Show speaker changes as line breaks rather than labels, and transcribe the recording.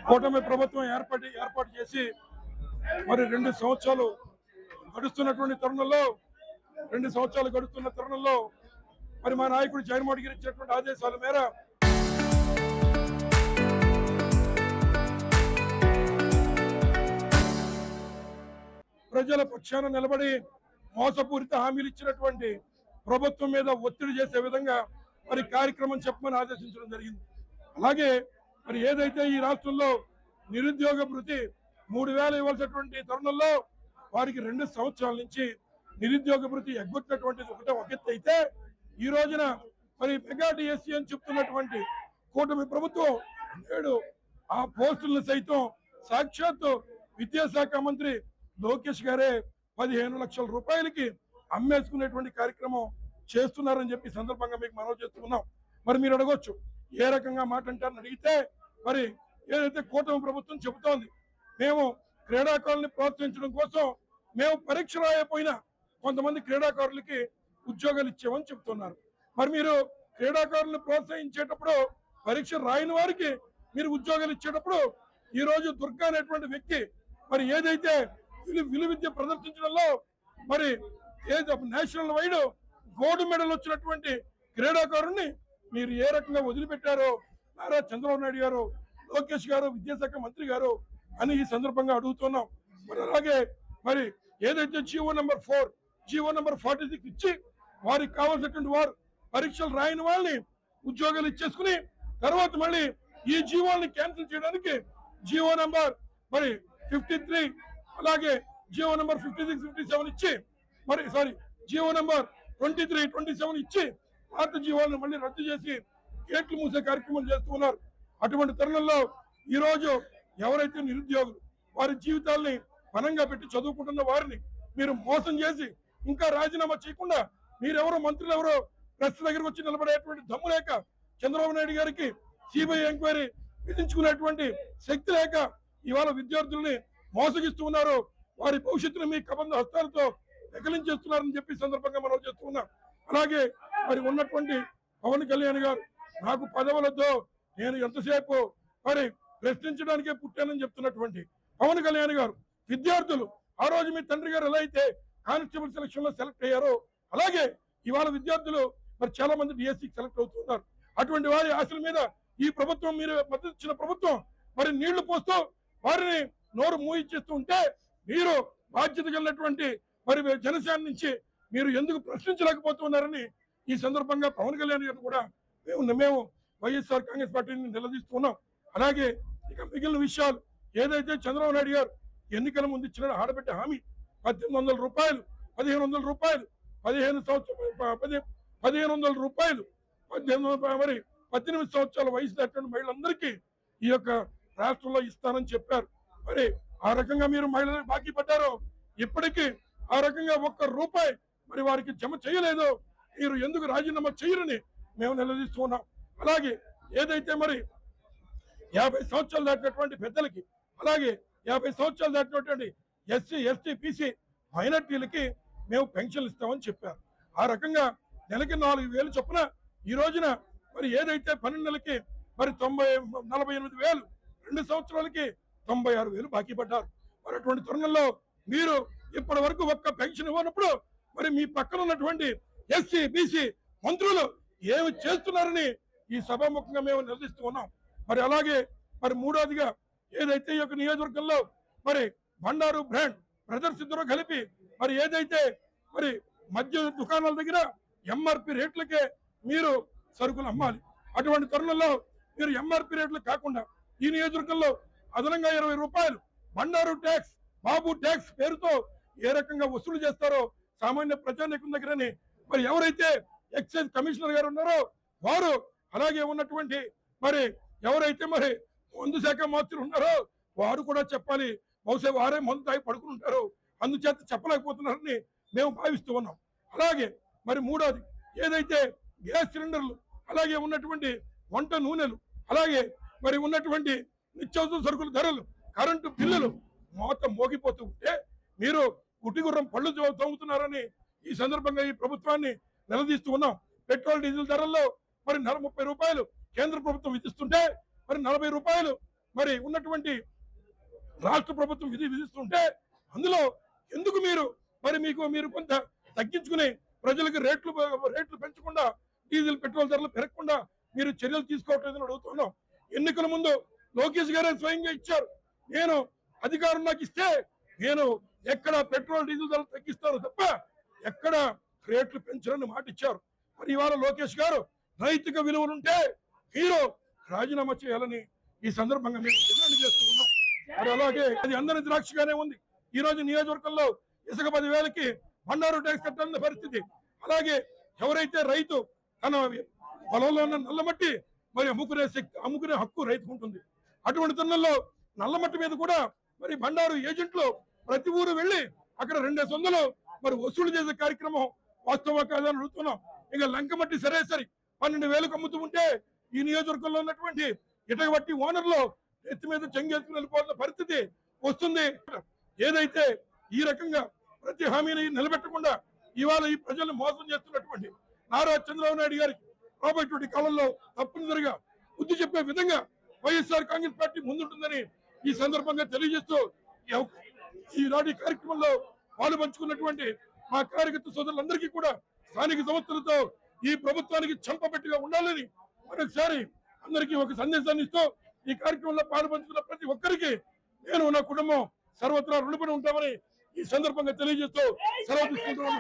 కూటమి ప్రభుత్వం ఏర్పాటు చేసి మరి 2 సంవత్సరాలు గడుస్తున్న తరుణంలో మరి మా నాయకుడు జగన్మోహన్ గారు ఇచ్చినటువంటి ఆదేశాల మేర ప్రజల పక్షాన నిలబడి మోసపూరిత హామీలు ఇచ్చినటువంటి ప్రభుత్వం మీద ఒత్తిడి చేసే విధంగా మరి కార్యక్రమం చెప్పమని ఆదేశించడం జరిగింది. అలాగే మరి ఏదైతే ఈ రాష్ట్రంలో నిరుద్యోగ భృతి 3000 ఇవ్వాల్సినటువంటి తరుణంలో వారికి 2 సంవత్సరాల నుంచి నిరుద్యోగ భృతి ఎగ్గొట్టినటువంటిది ఒక ఎత్తు అయితే ఈ రోజున మరి మెగా డిఎస్సీ అని చెప్తున్నటువంటి కూటమి ప్రభుత్వం నేడు ఆ పోస్టులను సైతం సాక్షాత్తు విద్యాశాఖ మంత్రి లోకేష్ గారే 15 లక్షల రూపాయలకి అమ్మేసుకునేటువంటి కార్యక్రమం చేస్తున్నారని చెప్పి సందర్భంగా మీకు మనవి చేస్తున్నాం. మరి మీరు అడగొచ్చు ఏ రకంగా మాట అంటారని అడిగితే మరి ఏదైతే కూటమి ప్రభుత్వం చెబుతోంది మేము క్రీడాకారుల్ని ప్రోత్సహించడం కోసం మేము పరీక్ష రాయకపోయినా కొంతమంది క్రీడాకారులకి ఉద్యోగాలు ఇచ్చామని చెప్తున్నారు. మరి మీరు క్రీడాకారులను ప్రోత్సహించేటప్పుడు పరీక్ష రాయని వారికి మీరు ఉద్యోగాలు ఇచ్చేటప్పుడు ఈ రోజు దుర్గా అనేటువంటి వ్యక్తి మరి ఏదైతే విలువిద్య ప్రదర్శించడంలో మరి నేషనల్ వైడ్ గోల్డ్ మెడల్ వచ్చినటువంటి క్రీడాకారుణ్ణి మీరు ఏ రకంగా వదిలిపెట్టారో నారా చంద్రబాబు నాయుడు గారు, లోకేష్ గారు, విద్యాశాఖ మంత్రి గారు అని ఈ సందర్భంగా అడుగుతున్నాం. మరి అలాగే మరి ఏదైతే జీవో నెంబర్ 46 ఇచ్చి వారికి కావాల్సినటువంటి వారు పరీక్షలు రాయని వాళ్ళని ఉద్యోగాలు ఇచ్చేసుకుని తర్వాత మళ్ళీ ఈ జీవోల్ని క్యాన్సిల్ చేయడానికి జీవో నెంబర్ మరి 53 అలాగే జీవో నెంబర్ 56, 57 ఇచ్చి జీవో నెంబర్ 23, 27 ఇచ్చి పాత జీవోలను మళ్ళీ రద్దు చేసి గేట్లు మూసే కార్యక్రమాలు చేస్తున్నారు. అటువంటి తరుణంలో ఈ రోజు ఎవరైతే నిరుద్యోగులు వారి జీవితాల్ని పనంగా పెట్టి చదువుకుంటున్న వారిని మీరు మోసం చేసి ఇంకా రాజీనామా చేయకుండా మీరెవరో మంత్రులు ఎవరో ప్రెస్ దగ్గరకు వచ్చి నిలబడేటువంటి దమ్ము లేక చంద్రబాబు నాయుడు గారికి సిబిఐ ఎంక్వైరీ విధించుకునేటువంటి శక్తి లేక ఇవాళ విద్యార్థుల్ని మోసగిస్తూ ఉన్నారు. వారి భవిష్యత్తును మీ కబంధ హస్తాలతో వెకలించేస్తున్నారని చెప్పి సందర్భంగా మనం చేస్తున్నాం. అలాగే మరి ఉన్నటువంటి పవన్ కళ్యాణ్ గారు నాకు పదవులతో నేను ఎంతసేపు మరి ప్రశ్నించడానికే పుట్టానని చెప్తున్నటువంటి పవన్ కళ్యాణ్ గారు విద్యార్థులు ఆ రోజు మీ తండ్రి గారు ఎలా అయితే కానిస్టేబుల్ సెలక్షన్ లో సెలెక్ట్ అయ్యారో అలాగే ఇవాళ విద్యార్థులు మరి చాలా మంది డిఎస్సికి సెలెక్ట్ అవుతున్నారు. అటువంటి వారి ఆశల మీద ఈ ప్రభుత్వం మీరు మద్దతు ఇచ్చిన ప్రభుత్వం మరి నీళ్లు పోస్తూ వారిని నోరు మూయిచ్చేస్తూ ఉంటే మీరు బాధ్యత కలిగినటువంటి మరి జనసేన నుంచి మీరు ఎందుకు ప్రశ్నించలేకపోతున్నారని ఈ సందర్భంగా పవన్ కళ్యాణ్ గారు కూడా మేము వైఎస్ఆర్ కాంగ్రెస్ పార్టీని నిలదీస్తున్నాం. అలాగే ఇక మిగిలిన విషయాలు ఏదైతే చంద్రబాబు నాయుడు గారు ఎన్నికల ముందు ఇచ్చిన ఆడబిడ్డ హామీ 1800 రూపాయలు, 1500 రూపాయలు, 1500 రూపాయలు 18 సంవత్సరాల వయసు దాటిన మహిళలందరికీ ఈ యొక్క రాష్ట్రంలో ఇస్తానని చెప్పారు. మరి ఆ రకంగా మీరు మహిళలకు బాకీ పడ్డారో ఇప్పటికీ ఆ రకంగా 1 రూపాయి మరి వారికి జమ చేయలేదో మీరు ఎందుకు రాజీనామా చేయరని మేము నిలదీస్తున్నాం. అలాగే ఏదైతే మరి 50 సంవత్సరాలు దాటినటువంటి పెద్దలకి అలాగే 50 సంవత్సరాలు దాటినటువంటి ఎస్సీ, ఎస్టీ, బీసీ మైనార్టీలకి మేము పెన్షన్లు ఇస్తామని చెప్పారు. ఆ రకంగా నెలకి 4000 చొప్పున ఈ రోజున మరి ఏదైతే 12 నెలలకి మరి 48,000 2 సంవత్సరాలకి 96,000 బాకీ పడ్డారు. మరి అటువంటి తరుణంలో మీరు ఇప్పటి వరకు ఒక్క పెన్షన్ ఇవ్వనప్పుడు మరి మీ పక్కన ఉన్నటువంటి ఎస్సీ, బీసీ మంత్రులు ఏమి చేస్తున్నారని ఈ సభాముఖంగా మేము నిలదీస్తూ ఉన్నాం. మరి అలాగే మరి మూడోదిగా ఏదైతే ఈ యొక్క నియోజకవర్గంలో మరి బండారు బ్రాండ్ బ్రదర్స్ ఇద్దరు కలిపి మరి ఏదైతే మరి మద్య దుకాణాల దగ్గర ఎంఆర్పి రేట్లకే మీరు సరుకులు అమ్మాలి. అటువంటి తరుణంలో మీరు ఎంఆర్పి రేట్లు కాకుండా ఈ నియోజకవర్గంలో అదనంగా 20 రూపాయలు బండారు ట్యాక్స్, బాబు ట్యాక్స్ పేరుతో ఏ రకంగా వసూలు చేస్తారో సామాన్య ప్రజానీకం దగ్గరని మరి ఎవరైతే ఎక్సైజ్ కమిషనర్ గారు ఉన్నారో వారు అలాగే ఉన్నటువంటి మరి ఎవరైతే మరి మందు శాఖ మంత్రులు ఉన్నారో వారు కూడా చెప్పాలి. బహుశా వారే మందు తాగి పడుకుని ఉంటారు, అందుచేత చెప్పలేకపోతున్నారని మేము భావిస్తూ ఉన్నాం. అలాగే మరి మూడోది ఏదైతే గ్యాస్ సిలిండర్లు అలాగే ఉన్నటువంటి వంట నూనెలు అలాగే మరి ఉన్నటువంటి నిత్యావసర సరుకుల ధరలు, కరెంటు బిల్లులు మొత్తం మోగిపోతూ ఉంటే మీరు గుడ్డిగుర్రం పళ్ళు తోముతున్నారని ఈ సందర్భంగా ఈ ప్రభుత్వాన్ని నిలదీస్తూ ఉన్నాం. పెట్రోల్ డీజిల్ ధరల్లో మరి 30 రూపాయలు కేంద్ర ప్రభుత్వం విధిస్తుంటే మరి 40 రూపాయలు మరి ఉన్నటువంటి రాష్ట్ర ప్రభుత్వం విధిస్తుంటే అందులో ఎందుకు మీరు కొంత తగ్గించుకుని ప్రజలకు రేట్లు పెంచకుండా డీజిల్ పెట్రోల్ ధరలు పెరగకుండా మీరు చర్యలు తీసుకోవట్లేదని అడుగుతున్నాం. ఎన్నికల ముందు లోకేష్ గారే స్వయంగా ఇచ్చారు, నేను అధికారం నాకు ఇస్తే నేను ఎక్కడ పెట్రోల్ డీజిల్ ధరలు తగ్గిస్తాను తప్ప ఎక్కడ రేట్లు పెంచరని మాట ఇచ్చారు. మరి ఇవాళ లోకేష్ గారు నైతిక విలువలుంటే మీరు రాజీనామా చేయాలని ఈ సందర్భంగా మేము డిమాండ్ చేస్తూ ఉన్నాం. మరి అలాగే అది అందరి ద్రాక్షగానే ఉంది. ఈ రోజు నియోజకవర్గంలో ఇసుక 10,000కి బండారు ట్యాక్స్ కట్టాలన్న పరిస్థితి. అలాగే ఎవరైతే రైతు తన పొలంలో ఉన్న నల్లమట్టి మరి అమ్ముకునే హక్కు రైతుకు ఉంటుంది. అటువంటి తరుణంలో నల్లమట్టి మీద కూడా మరి బండారు ఏజెంట్లు ప్రతి ఊరు వెళ్లి అక్కడ 200 మరి వసూలు చేసే కార్యక్రమం వాస్తవ కాదని అడుగుతున్నాం. ఇంకా లంకమట్టి సరే 12,000కు అమ్ముతూ ఉంటే ఈ నియోజకవర్గంలో ఉన్నటువంటి ఇటగబట్టి ఓనర్లు ఎత్తి మీద చెంగేసుకుని వెళ్ళిపోతున్న పరిస్థితి వస్తుంది. ఏదైతే ఈ రకంగా ప్రతి హామీని నిలబెట్టకుండా ఇవాళ ఈ ప్రజలను మోసం చేస్తున్నటువంటి నారా చంద్రబాబు నాయుడు గారికి రాబోయేటువంటి కాలంలో తప్పనిసరిగా బుద్ధి చెప్పే విధంగా వైఎస్ఆర్ కాంగ్రెస్ పార్టీ ముందుంటుందని ఈ సందర్భంగా తెలియజేస్తూ ఈనాటి కార్యక్రమంలో పాలు పంచుకున్నటువంటి మా కార్యకర్త సోదరులందరికీ కూడా స్థానిక సంస్థలతో ఈ ప్రభుత్వానికి చెంపపెట్టుగా ఉండాలని మరొకసారి అందరికీ ఒక సందేశాన్ని ఇస్తూ ఈ కార్యక్రమంలో పాలు పంచుకున్న ప్రతి ఒక్కరికి నేను నా కుటుంబం సర్వత్రా రుణపడి ఉంటామని ఈ సందర్భంగా తెలియజేస్తూ సెలవు తీసుకుంటున్నాను.